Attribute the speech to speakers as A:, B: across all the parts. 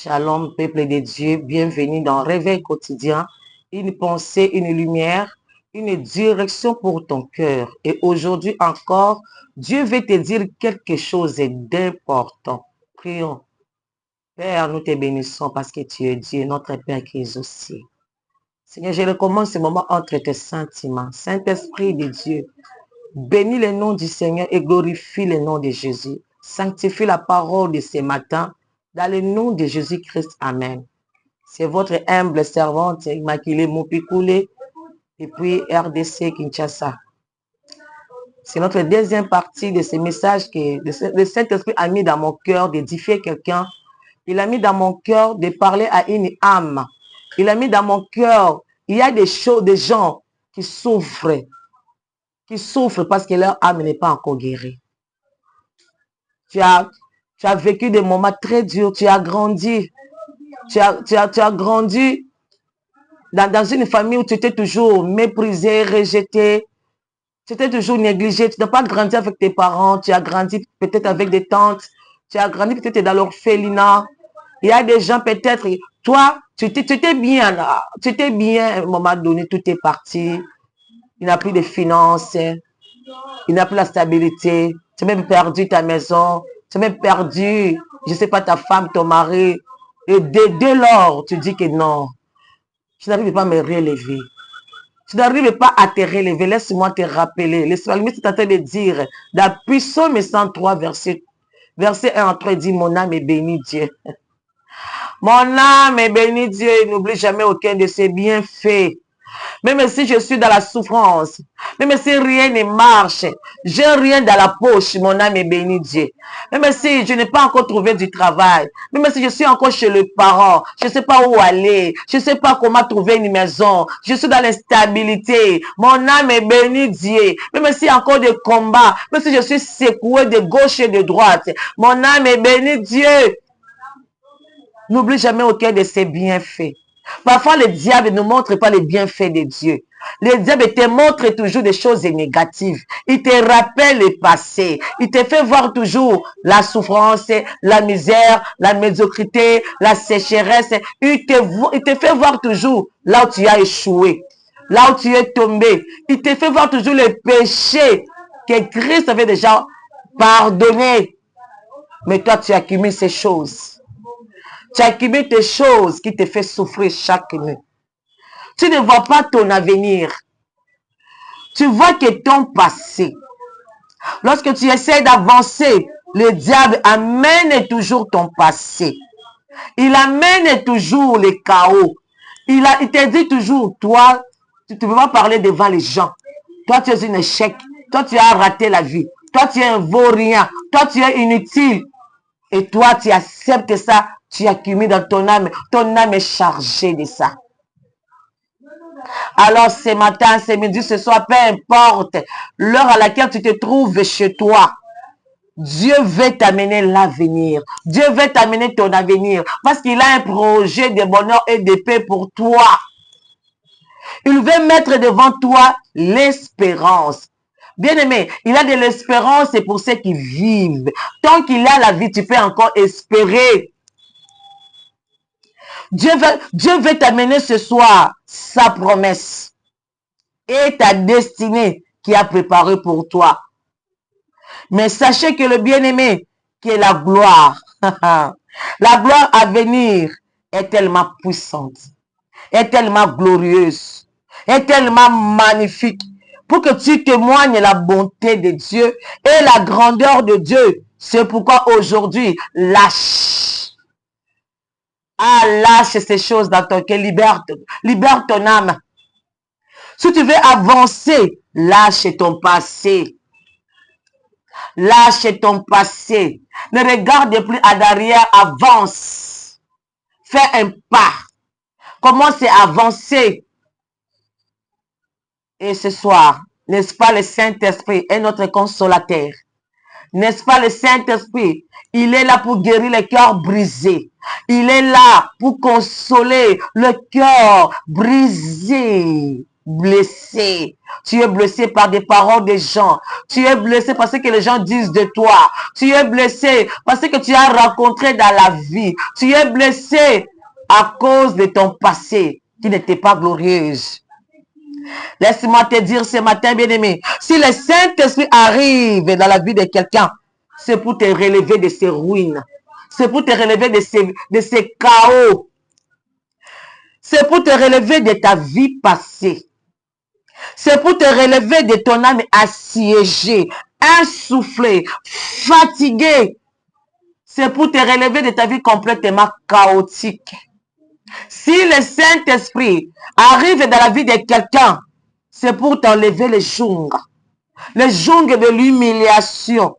A: Shalom, peuple de Dieu, bienvenue dans Réveil quotidien, une pensée, une lumière, une direction pour ton cœur. Et aujourd'hui encore, Dieu veut te dire quelque chose d'important. Prions. Père, nous te bénissons parce que tu es Dieu, notre Père qui est aussi. Seigneur, je recommence ce moment entre tes sentiments. Saint-Esprit de Dieu, bénis le nom du Seigneur et glorifie le nom de Jésus. Sanctifie la parole de ce matin dans le nom de Jésus-Christ. Amen. C'est votre humble servante Immaculée Mopikoulé et puis RDC Kinshasa. C'est notre deuxième partie de ce message que le Saint-Esprit a mis dans mon cœur d'édifier quelqu'un. Il a mis dans mon cœur de parler à une âme. Il a mis dans mon cœur, il y a des gens qui souffrent parce que leur âme n'est pas encore guérie. Tu as vécu des moments très durs, tu as grandi. Tu as grandi dans une famille où tu étais toujours méprisé, rejeté. Tu étais toujours négligé. Tu n'as pas grandi avec tes parents. Tu as grandi peut-être avec des tantes. Tu as grandi peut-être dans l'orphelinat. Il y a des gens peut-être, toi, tu étais bien là. Tu étais bien à un moment donné, tout est parti. Il n'y a plus de finances. Il n'y a plus la stabilité. Tu as même perdu ta maison. Tu as même perdu, je ne sais pas, ta femme, ton mari. Et dès lors, tu dis que non, tu n'arrives pas à me relever. Tu n'arrives pas à te relever. Laisse-moi te rappeler. Le psalmiste est en train de dire, dans Psaume 103, verset 1 à 3, il dit, mon âme est bénie Dieu. Mon âme est bénie Dieu. Il n'oublie jamais aucun de ses bienfaits. Même si je suis dans la souffrance, même si rien ne marche, j'ai rien dans la poche, mon âme est bénie Dieu. Même si je n'ai pas encore trouvé du travail, même si je suis encore chez les parents, je ne sais pas où aller, je ne sais pas comment trouver une maison, je suis dans l'instabilité, mon âme est bénie Dieu. Même s'il y a encore des combats, même si je suis secoué de gauche et de droite, mon âme est bénie Dieu. N'oublie jamais aucun de ses bienfaits. Parfois, le diable ne montre pas les bienfaits de Dieu. Le diable te montre toujours des choses négatives. Il te rappelle le passé. Il te fait voir toujours la souffrance, la misère, la médiocrité, la sécheresse. Il te fait voir toujours là où tu as échoué, là où tu es tombé. Il te fait voir toujours les péchés que Christ avait déjà pardonnés. Mais toi, tu accumules ces choses. Tu accumules des choses qui te font souffrir chaque nuit. Tu ne vois pas ton avenir. Tu vois que ton passé. Lorsque tu essaies d'avancer, le diable amène toujours ton passé. Il amène toujours le chaos. Il te dit toujours, toi, tu ne peux pas parler devant les gens. Toi, tu es un échec. Toi, tu as raté la vie. Toi, tu es un vaurien. Toi, tu es inutile. Et toi, tu acceptes ça. Tu accumules dans ton âme est chargée de ça. Alors ce matin, ce midi, ce soir, peu importe l'heure à laquelle tu te trouves chez toi, Dieu veut t'amener l'avenir. Dieu veut t'amener ton avenir parce qu'il a un projet de bonheur et de paix pour toi. Il veut mettre devant toi l'espérance. Bien-aimé, il a de l'espérance pour ceux qui vivent. Tant qu'il a la vie, tu peux encore espérer. Dieu veut t'amener ce soir sa promesse et ta destinée qui a préparé pour toi. Mais sachez que le bien-aimé, qui est la gloire, la gloire à venir est tellement puissante, est tellement glorieuse, est tellement magnifique pour que tu témoignes la bonté de Dieu et la grandeur de Dieu. C'est pourquoi aujourd'hui, lâche. Lâche ces choses dans ton cœur, libère ton âme. Si tu veux avancer, lâche ton passé. Lâche ton passé. Ne regarde plus à l'arrière, avance. Fais un pas. Commence à avancer. Et ce soir, n'est-ce pas le Saint-Esprit est notre consolateur? N'est-ce pas le Saint-Esprit? Il est là pour guérir les cœurs brisés. Il est là pour consoler le cœur brisé. blessé. Tu es blessé par des paroles des gens. Tu es blessé parce que les gens disent de toi. Tu es blessé parce que tu as rencontré dans la vie. Tu es blessé à cause de ton passé qui n'était pas glorieuse. Laisse-moi te dire ce matin, bien-aimé, si le Saint-Esprit arrive dans la vie de quelqu'un, c'est pour te relever de ses ruines. C'est pour te relever de ces chaos. C'est pour te relever de ta vie passée. C'est pour te relever de ton âme assiégée, essoufflée, fatiguée. C'est pour te relever de ta vie complètement chaotique. Si le Saint-Esprit arrive dans la vie de quelqu'un, c'est pour t'enlever les joug de l'humiliation.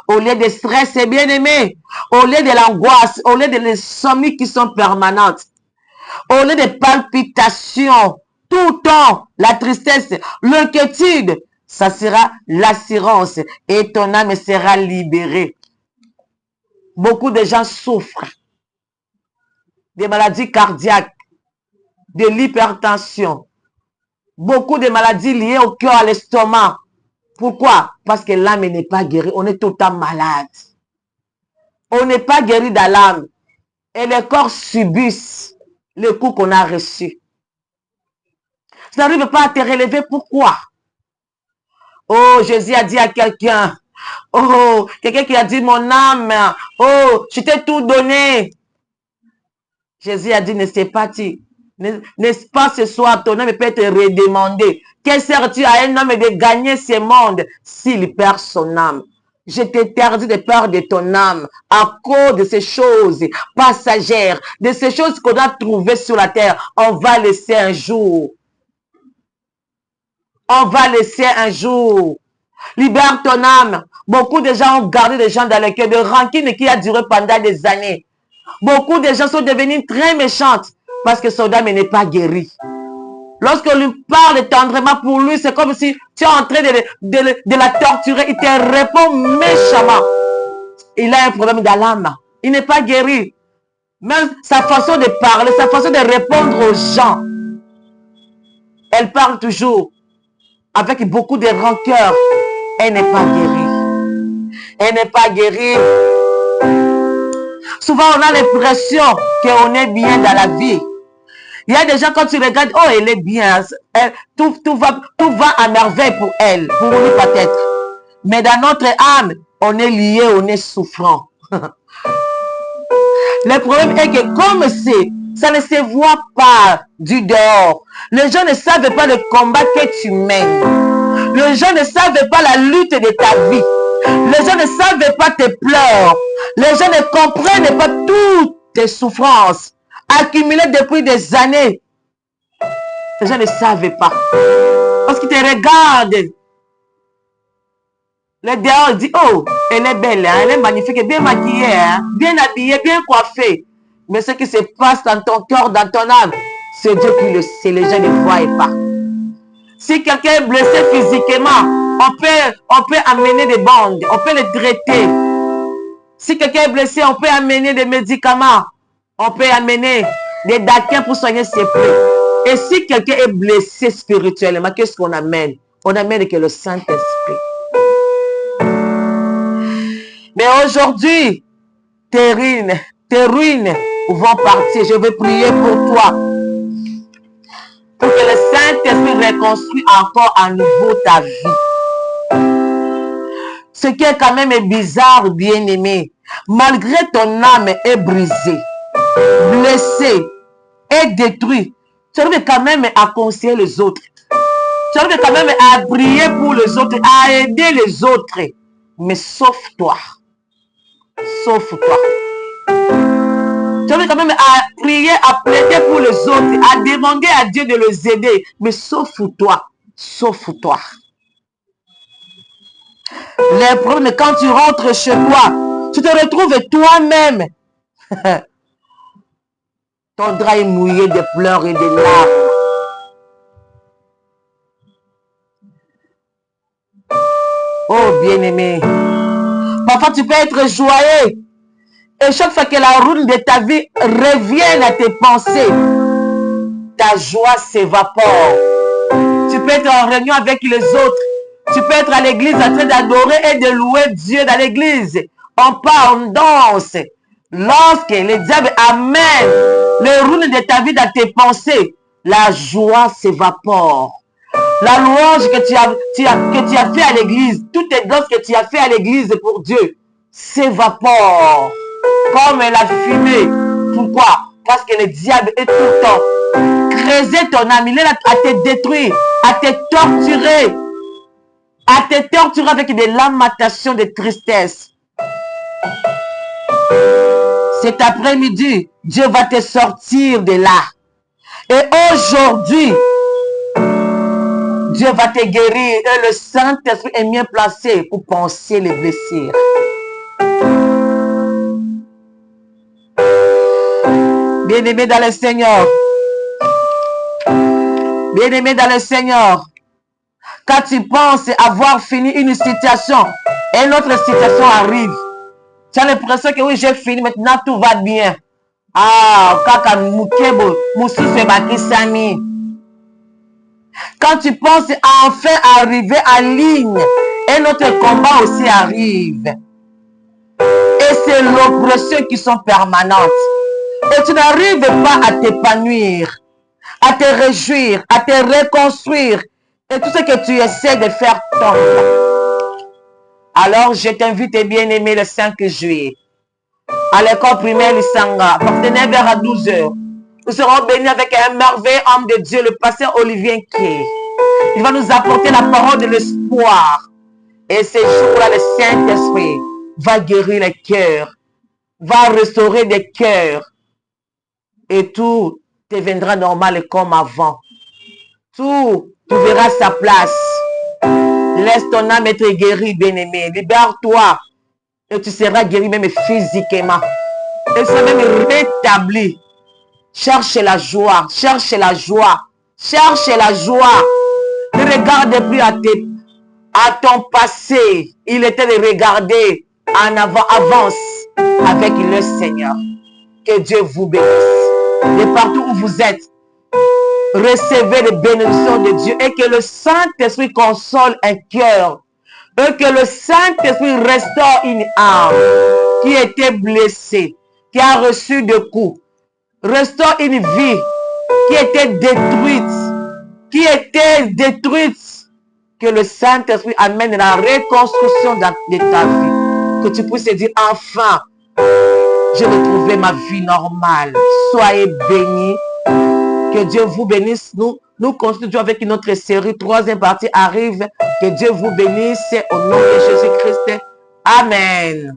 A: Au lieu de stress, c'est bien aimé. Au lieu de l'angoisse, au lieu de l'insomnie qui sont permanentes, au lieu de palpitations, tout le temps, la tristesse, l'inquiétude, ça sera l'assurance et ton âme sera libérée. Beaucoup de gens souffrent des maladies cardiaques, de l'hypertension, beaucoup de maladies liées au cœur, à l'estomac. Pourquoi? Parce que l'âme n'est pas guérie. On est tout le temps malade. On n'est pas guéri dans l'âme. Et les corps subissent le coup qu'on a reçu. Tu n'arrives pas à te relever. Pourquoi? Oh, Jésus a dit à quelqu'un. Oh, quelqu'un qui a dit mon âme. Oh, je t'ai tout donné. Jésus a dit, ne sais pas tu. N'est-ce pas ce soir, ton âme peut être redemandée. Que sert-tu à un homme de gagner ce monde s'il perd son âme? Je t'interdis de perdre ton âme à cause de ces choses passagères, de ces choses qu'on a trouvées sur la terre. On va laisser un jour. On va laisser un jour. Libère ton âme. Beaucoup de gens ont gardé des gens dans le cœur de rancune qui a duré pendant des années. Beaucoup de gens sont devenus très méchantes parce que son âme n'est pas guérie. Lorsqu'on lui parle tendrement pour lui, c'est comme si tu es en train de la torturer. Il te répond méchamment. Il a un problème dans l'âme. Il n'est pas guéri. Même sa façon de parler, sa façon de répondre aux gens, elle parle toujours avec beaucoup de rancœur. Elle n'est pas guérie. Elle n'est pas guérie. Souvent, on a l'impression qu'on est bien dans la vie. Il y a des gens, quand tu regardes, oh, elle est bien. Tout va à merveille pour elle, pour lui peut-être. Mais dans notre âme, on est lié, on est souffrant. Le problème est que comme ça ne se voit pas du dehors. Les gens ne savent pas le combat que tu mènes. Les gens ne savent pas la lutte de ta vie. Les gens ne savent pas tes pleurs. Les gens ne comprennent pas toutes tes souffrances accumulées depuis des années. Les gens ne savent pas. Parce qu'ils te regardent. Le dehors dit, oh, elle est belle, hein, elle est magnifique, bien maquillée, hein, bien habillée, bien coiffée. Mais ce qui se passe dans ton cœur, dans ton âme, c'est Dieu qui le sait, les gens ne voient pas. Si quelqu'un est blessé physiquement, on peut amener des bandes, on peut les traiter. Si quelqu'un est blessé, on peut amener des médicaments, on peut amener des daquins pour soigner ses plaies. Et si quelqu'un est blessé spirituellement, qu'est-ce qu'on amène? On amène que le Saint-Esprit. Mais aujourd'hui, tes ruines vont partir. Je vais prier pour toi. Pour que le Saint-Esprit reconstruise encore à nouveau ta vie. Ce qui est quand même bizarre, bien-aimé. Malgré ton âme est brisée, blessée et détruite, tu arrives quand même à conseiller les autres. Tu arrives quand même à prier pour les autres, à aider les autres. Mais sauf toi. Sauf toi. Tu arrives quand même à prier, à plaider pour les autres, à demander à Dieu de les aider. Mais sauf toi. Sauf toi. Le problème, quand tu rentres chez toi, tu te retrouves toi-même. Ton drap est mouillé de pleurs et de larmes. Oh, bien-aimé. Parfois, tu peux être joyeux. Et chaque fois que la route de ta vie revient à tes pensées, ta joie s'évapore. Tu peux être en réunion avec les autres. Tu peux être à l'église en train d'adorer et de louer Dieu dans l'église. On parle, on danse. Lorsque le diable amène le ruine de ta vie dans tes pensées, la joie s'évapore. La louange que tu as fait à l'église, toutes les danses que tu as fait à l'église pour Dieu, s'évapore comme la fumée. Pourquoi? Parce que le diable est tout le temps creuser ton âme. Il est là à te détruire, à te torturer avec des lamentations de tristesse. Cet après-midi, Dieu va te sortir de là. Et aujourd'hui, Dieu va te guérir et le Saint-Esprit est bien placé pour penser les blessures. Bien-aimé dans le Seigneur. Bien-aimé dans le Seigneur. Quand tu penses avoir fini une situation, et une autre situation arrive. Tu as l'impression que oui, j'ai fini, maintenant tout va bien. Ah, kaka mukebo, mususu bakisami. Quand tu penses enfin arriver en ligne, et notre combat aussi arrive. Et c'est l'oppression qui sont permanentes. Et tu n'arrives pas à t'épanouir, à te réjouir, à te reconstruire. Et tout ce que tu essaies de faire tombe. Alors, je t'invite, bien-aimé, le 5 juillet, à l'école primaire Lissanga, de 9h à 12h. Nous serons bénis avec un merveilleux homme de Dieu, le pasteur Olivier Nkei. Il va nous apporter la parole de l'espoir. Et ce jour-là, le Saint-Esprit va guérir les cœurs, va restaurer des cœurs. Et tout deviendra normal comme avant. Tout, tu verras sa place. Laisse ton âme être guérie, bien-aimé. Libère-toi. Et tu seras guéri même physiquement. Et tu seras même rétabli. Cherche la joie. Cherche la joie. Cherche la joie. Ne regarde plus à ton passé. Il était de regarder en avant. Avance avec le Seigneur. Que Dieu vous bénisse. Et partout où vous êtes, recevez les bénédictions de Dieu et que le Saint-Esprit console un cœur. Et que le Saint-Esprit restaure une âme qui était blessée, qui a reçu des coups. Restaure une vie qui était détruite. Que le Saint-Esprit amène la reconstruction de ta vie. Que tu puisses te dire enfin, j'ai retrouvé ma vie normale. Soyez bénis. Que Dieu vous bénisse. Nous continuons avec une autre série. Troisième partie arrive. Que Dieu vous bénisse au nom de Jésus-Christ. Amen.